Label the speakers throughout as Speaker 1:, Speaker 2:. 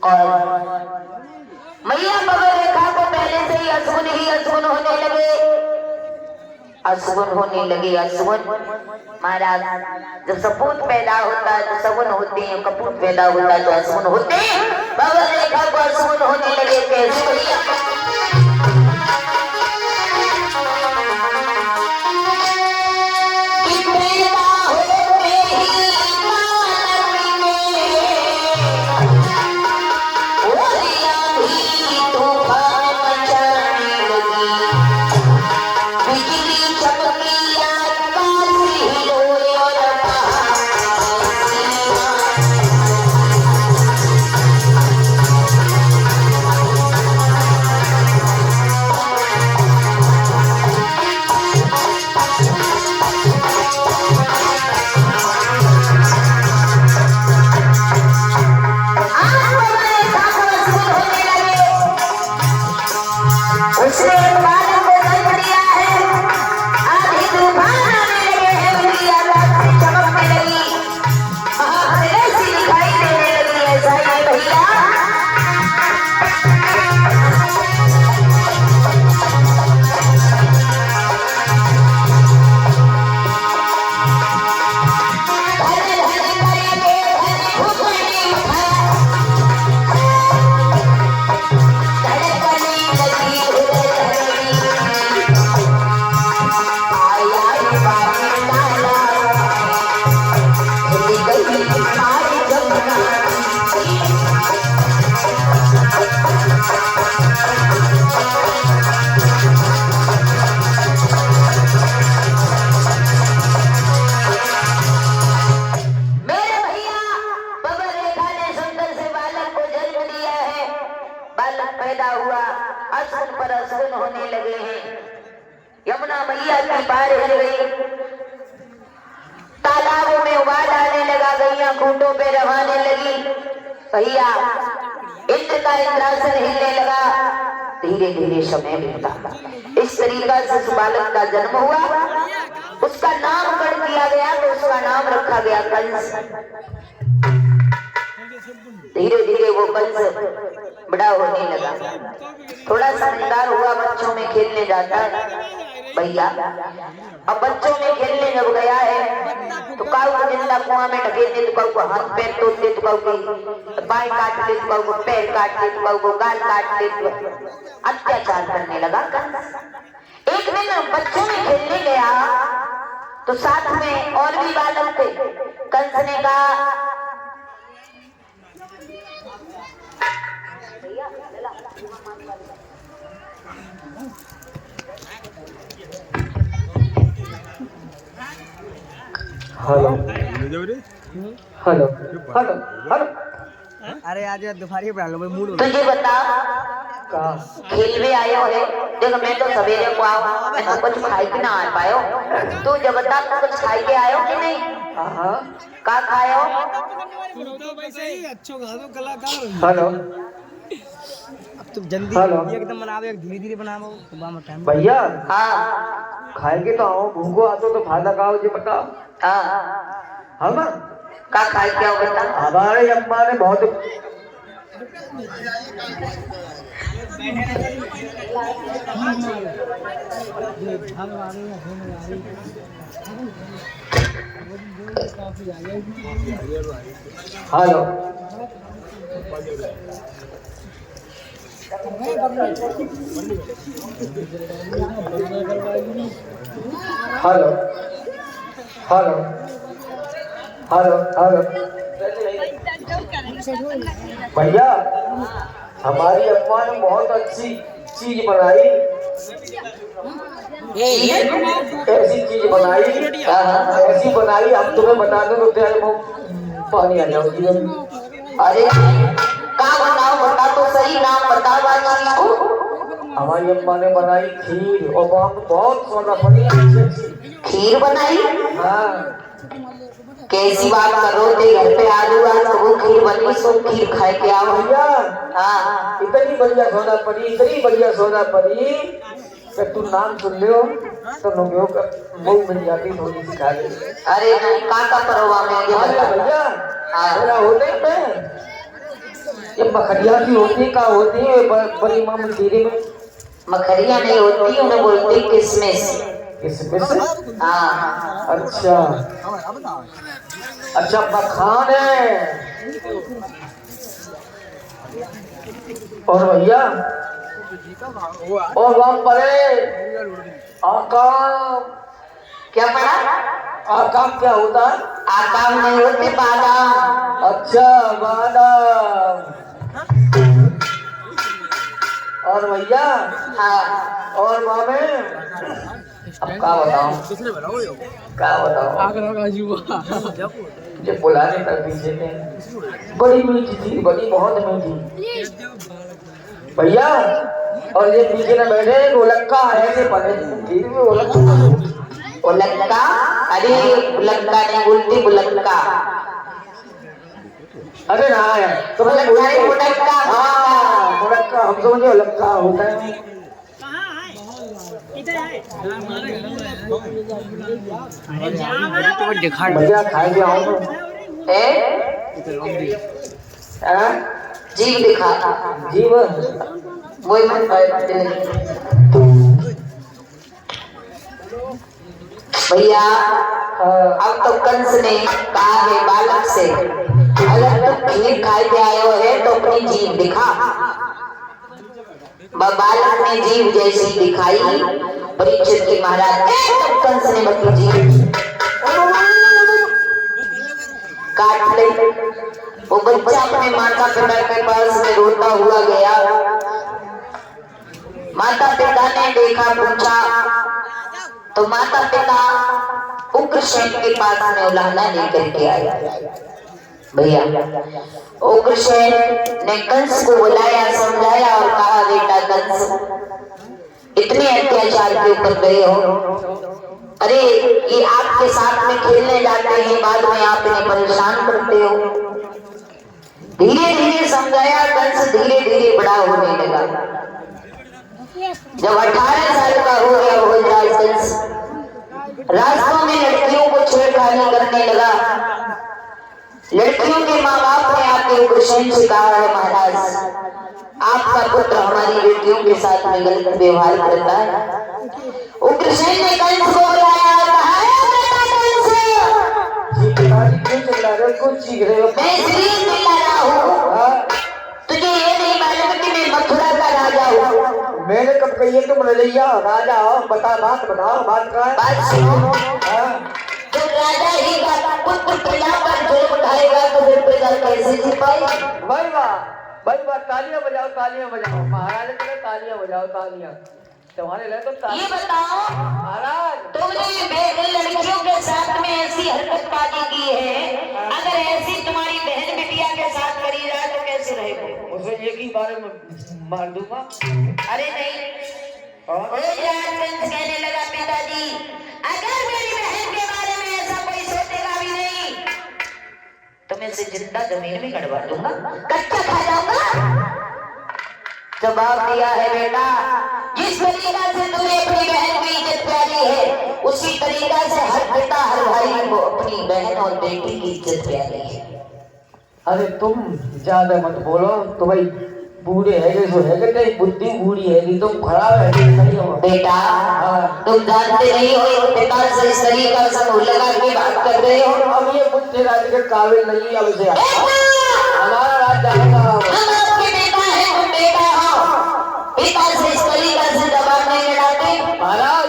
Speaker 1: और मैया बगैर रेखा को पहले से ही अशुन होने लगे, अशुन होने लगे, अशुन। महाराज जब सपूत पैदा होता है तो सगुन होते हैं, कपूत पैदा होता है तो अशुन होते हैं। बगैर रेखा को अशुन होने लगे कैसे भैया? पैदा हुआ, अशुन पर अशुन होने लगे हैं। यमुना मैया की पार हिल गई, तालाबों में उबाल आने लगा, गैया खूंटों पे रवाने लगी। भैया इंद्र का इंद्रासन हिलने लगा। धीरे धीरे समय बीता, इस तरीका से उस बालक का जन्म हुआ। उसका नामकरण किया गया तो उसका नाम रखा गया कंस। धीरे धीरे वो कंस बड़ा होने लगा, थोड़ा समझदार हुआ, बच्चों में खेलने जाता है। भैया अब बच्चों में खेलने जब गया है तो काऊ को जिंदा कुआं में ढकेल दे, तो काऊ को हाथ पैर तोड़ दे, तो काऊ की बाएं काट दे, तो काऊ को पैर काट दे, तो काऊ को गाल काट दे, अत्याचार करने लगा कंस। एक दिन बच्चों में खेलने गया तो साथ में और भी बालक थे। कंस ने कहा
Speaker 2: हेलो हेलो हेलो हेलो।
Speaker 3: अरे आज दोपहर बना लो मूड।
Speaker 1: तुझे बता खेल में आयो है, देखो मैं तो सवेरे को आओ, मैं तो कुछ खाई के ना आ पायो। तू जब बता तू कुछ खाई के आयो कि नहीं? का खायो?
Speaker 2: हेलो
Speaker 3: अब तुम जल्दी एकदम बनाओ, धीरे धीरे बनाओ, सुबह में टाइम
Speaker 2: भैया।
Speaker 1: हाँ
Speaker 2: खाएंगे तो आओ, भूखो आतो तो फायदा का हो जी बताओ। हम
Speaker 1: का खाई क्या बता?
Speaker 2: हमारे अम्मा ने बहुत hello hello hello hello hello. भैया हमारी अम्मा ने बहुत अच्छी चीज बनाई, ऐसी चीज बनाई, ऐसी बनाई, हम तुम्हें बता दो तो तेरे मुंह पानी आ जाओगी।
Speaker 1: अरे का बताओ, बता तो सही, नाम बता चीज को।
Speaker 2: हमारी अम्मा ने बनाई खीर, और बहुत सोना बनी,
Speaker 1: खीर बनाई।
Speaker 2: हाँ
Speaker 1: कैसी बात करो, ते घर पे आलू आज तो वो खीर बनी, सो खीर खाए के आओ।
Speaker 2: भैया
Speaker 1: हाँ
Speaker 2: इतनी बढ़िया सोना पड़ी, इतनी बढ़िया सोना पड़ी कि तू नाम सुन लियो तो लोगों का मुंह मिल जाती थोड़ी सी खा ले।
Speaker 1: अरे नहीं का परवा में ये बता
Speaker 2: भैया
Speaker 1: हाँ
Speaker 2: मेरा होटल में ये मखरिया की होती का होती है बड़ी माँ मंदिर में।
Speaker 1: मखरिया नहीं होती, उन्हें बोलते किसमिस।
Speaker 2: किसमिस?
Speaker 1: हाँ।
Speaker 2: अच्छा अच्छा, मखान है। और भैया और वहां परे आकाम।
Speaker 1: क्या पढ़ा?
Speaker 2: आकाम क्या होता है?
Speaker 1: आकाम नहीं होते, बादाम।
Speaker 2: अच्छा, बादाम। और भैया
Speaker 1: हाँ।
Speaker 2: और मामे अब क्या बताऊं, क्या बताऊं, मुझे बुलाने तक पीछे थे। बड़ी मीठी थी, बड़ी बहुत मीठी भैया। और ये पीछे न बैठे गोलक्का ऐसे पड़े फिर भी
Speaker 1: उलक्का? अरे उलक्का नहीं बोलते, बुलक्का।
Speaker 2: अरे ना है तो मैं
Speaker 1: मुलक्का।
Speaker 2: हाँ गोलक्का, हम समझे गोलक्का होता है। भैया खाए के आओ तो
Speaker 1: जीव दिखा।
Speaker 2: जीव
Speaker 1: वही मैं भैया। अब तो कंस ने कहा है बालक से, अगर तुम खीर खाए के आए हो है तो अपनी जीभ दिखा। बालक ने जीभ जैसी दिखाई, परीक्षित के महाराज कंस ने अपनी जीभ काट ली। वो बच्चा अपने माता पिता के पास में रोता हुआ गया। माता पिता ने देखा, पूछा तो माता पिता उग्रसेन के पास में उलाहना लेकर के आए। भैया उग्रसेन ने कंस को बुलाया, समझाया और कहा, बेटा कंस, इतने अत्याचार के ऊपर गए हो। अरे ये आपके साथ में खेलने जाते हैं, बाद में आप इन्हें परेशान करते हो। धीरे धीरे समझाया, कंस धीरे धीरे बड़ा होने लगा। जब 18 साल का हो गया भोजराज कंस रास्तों में लड़कियों को छेड़खानी करने लगा। लड़कियों के माँ बाप ने आके उग्रसेन से कहा है, महाराज आपका पुत्र हमारी बेटियों के साथ में गलत व्यवहार करता है। उग्रसेन ने कंस को बुलाया और कहा,
Speaker 2: कुछ सीख रहे हो?
Speaker 1: मैं इसलिए चिल्ला रहा हूँ, तुझे ये नहीं मालूम कि मैं मथुरा का राजा हूँ।
Speaker 2: मैंने कब कही है तुम रजैया राजा हो? बता, बात बताओ, बात का
Speaker 1: बात सुनो। तो राजा ही का पुत्र प्रजा पर जुल्म उठाएगा तो फिर प्रजा कैसे जी पाएगी?
Speaker 2: भाई वाह, तालियां बजाओ, तालियां बजाओ, महाराज के लिए तालियां बजाओ, तालियां तुम्हारे लिए तो
Speaker 1: ये बताओ
Speaker 2: महाराज,
Speaker 1: तुमने लड़कियों के साथ में ऐसी हरकतबाजी की है, अगर ऐसी तुम्हारी बहन बिटिया के साथ करी जाए तो कैसे रहेगी?
Speaker 2: उसे एक ही बार में मार दूंगा।
Speaker 1: अरे नहीं। कहने लगा, पिताजी अगर मेरी बहन के बारे में ऐसा कोई सोचेगा भी नहीं तो मैं इसे जिंदा जमीन में गड़वा दूंगा, कच्चा खा जाऊंगा। जवाब दिया है, बेटा जिस तरीका से तुम्हें अपनी बहन की इज्जत प्यारी है, उसी तरीका से हर पिता हर भाई को अपनी बहन और बेटी की इज्जत प्यारी है।
Speaker 2: अरे तुम ज्यादा मत बोलो, तो भाई बूढ़े है जो है कि बुद्धि बूढ़ी है, तुम खराब है नहीं हो
Speaker 1: बेटा। तुम जानते नहीं हो पिता से इस तरीका से मुंह लगा के बात कर रहे हो।
Speaker 2: अब ये मुझसे राज्य के काबिल नहीं, अब से हमारा राज्य आएगा।
Speaker 1: हम आपके बेटा है, तुम बेटा हो, पिता से इस तरीका से जवाब नहीं लड़ाते।
Speaker 2: महाराज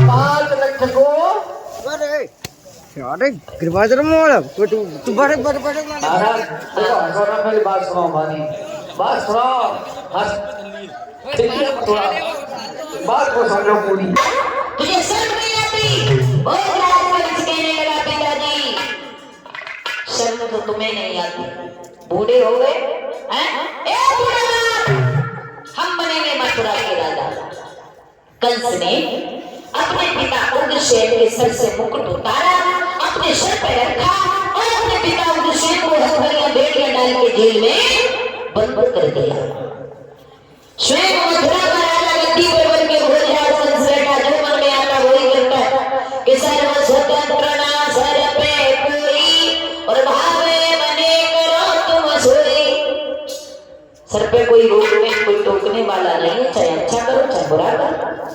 Speaker 2: 5 लक्ष को
Speaker 3: अरे गिरवाजर मोड़ तू बड़े बड़े बड़े
Speaker 2: महाराज देखो, हंसो मेरी बात सुनो, हमारी बात सुनो, थोड़ा बात को समझो पूरी।
Speaker 1: तुझे शर्म नहीं आती? बहुत राज कहने लगा, पिताजी शर्म तो तुम्हें नहीं आती, बूढ़े हो गए हैं? ए बूढ़ा, हम बनेंगे मथुरा के राजा। कंस ने अपने पिता उग्रसेन के सर से मुकुट उतारा, अपने सर पर रखा और अपने पिता उग्रसेन को हथकड़ियां बेड़ियां डाल के जेल में बंद कर दिया। स्वयं मथुरा का राजा गद्दी पर बन के भोजराज कंस बैठा, जो मन में आता वही करता कि सर्व स्वतंत्र ना सर पे कोई और भावे बने करो तुम सोई। सर पे कोई रोकने कोई टोकने वाला नहीं है, चाहे अच्छा करो चाहे बुरा करो,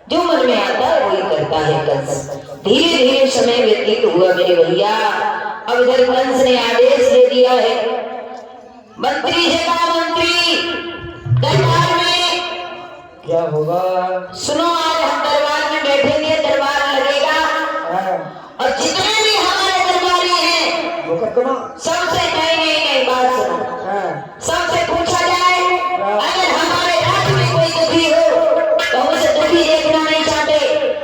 Speaker 1: जो मन में आता है वही करता है कंस। धीरे धीरे समय व्यतीत हुआ मेरे भैया। अब इधर कंस ने आदेश दे दिया है, मंत्री से कहा, मंत्री दरबार में
Speaker 2: क्या होगा?
Speaker 1: सुनो, आज हम दरबार में बैठेंगे, दरबार लगेगा और जितने भी हमारे दरबारी हैं सबसे नई बात सुनो, सबसे पूछा जाए अगर हमारे राज्य में कोई दुखी हो तो हम उसे दुखी देखना नहीं चाहते,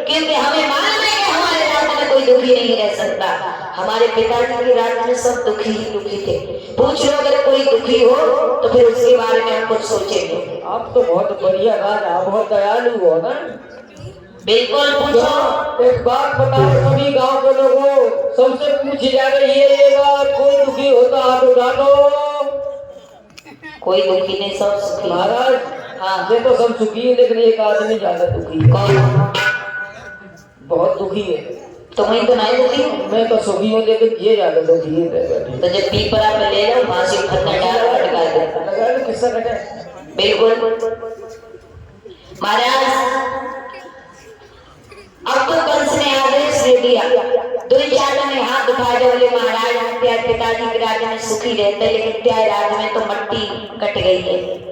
Speaker 1: क्योंकि हमें मालूम है कि हमारे राज्य में कोई दुखी नहीं रह सकता। हमारे पिताजी के राज्य में सब दुखी ही दुखी थे। पूछ लो अगर कोई दुखी हो तो फिर उसके बारे में हम कुछ सोचेंगे।
Speaker 2: आप तो बहुत बढ़िया राजा, बहुत दयालु हो ना।
Speaker 1: बिल्कुल पूछो।
Speaker 2: एक बात बताओ सभी गांव के लोगों, सबसे पूछी जा रही है ये बात, कोई दुखी होता हाथ उठा दो।
Speaker 1: कोई दुखी नहीं, सब सुखी।
Speaker 2: महाराज
Speaker 1: हाँ,
Speaker 2: ये तो सब सुखी है, लेकिन एक आदमी ज्यादा दुखी है।
Speaker 1: कौन?
Speaker 2: बहुत दुखी है।
Speaker 1: तुम्हें तो नहीं दुखी,
Speaker 2: मैं तो सुखी हूँ, लेकिन ये ज्यादा दुखी है।
Speaker 1: तो जब पीपरा पे ले लो, फांसी खत्म डाल लटका दो।
Speaker 2: लगा लो, किस्सा कटे।
Speaker 1: बिल्कुल महाराज। अब तो कंस ने आदेश दे दिया, दुर्योधन ने हाथ उठाए, बोले महाराज हम पिताजी के राज्य में सुखी रहते, लेकिन क्या राज्य में तो मट्टी कट गई है।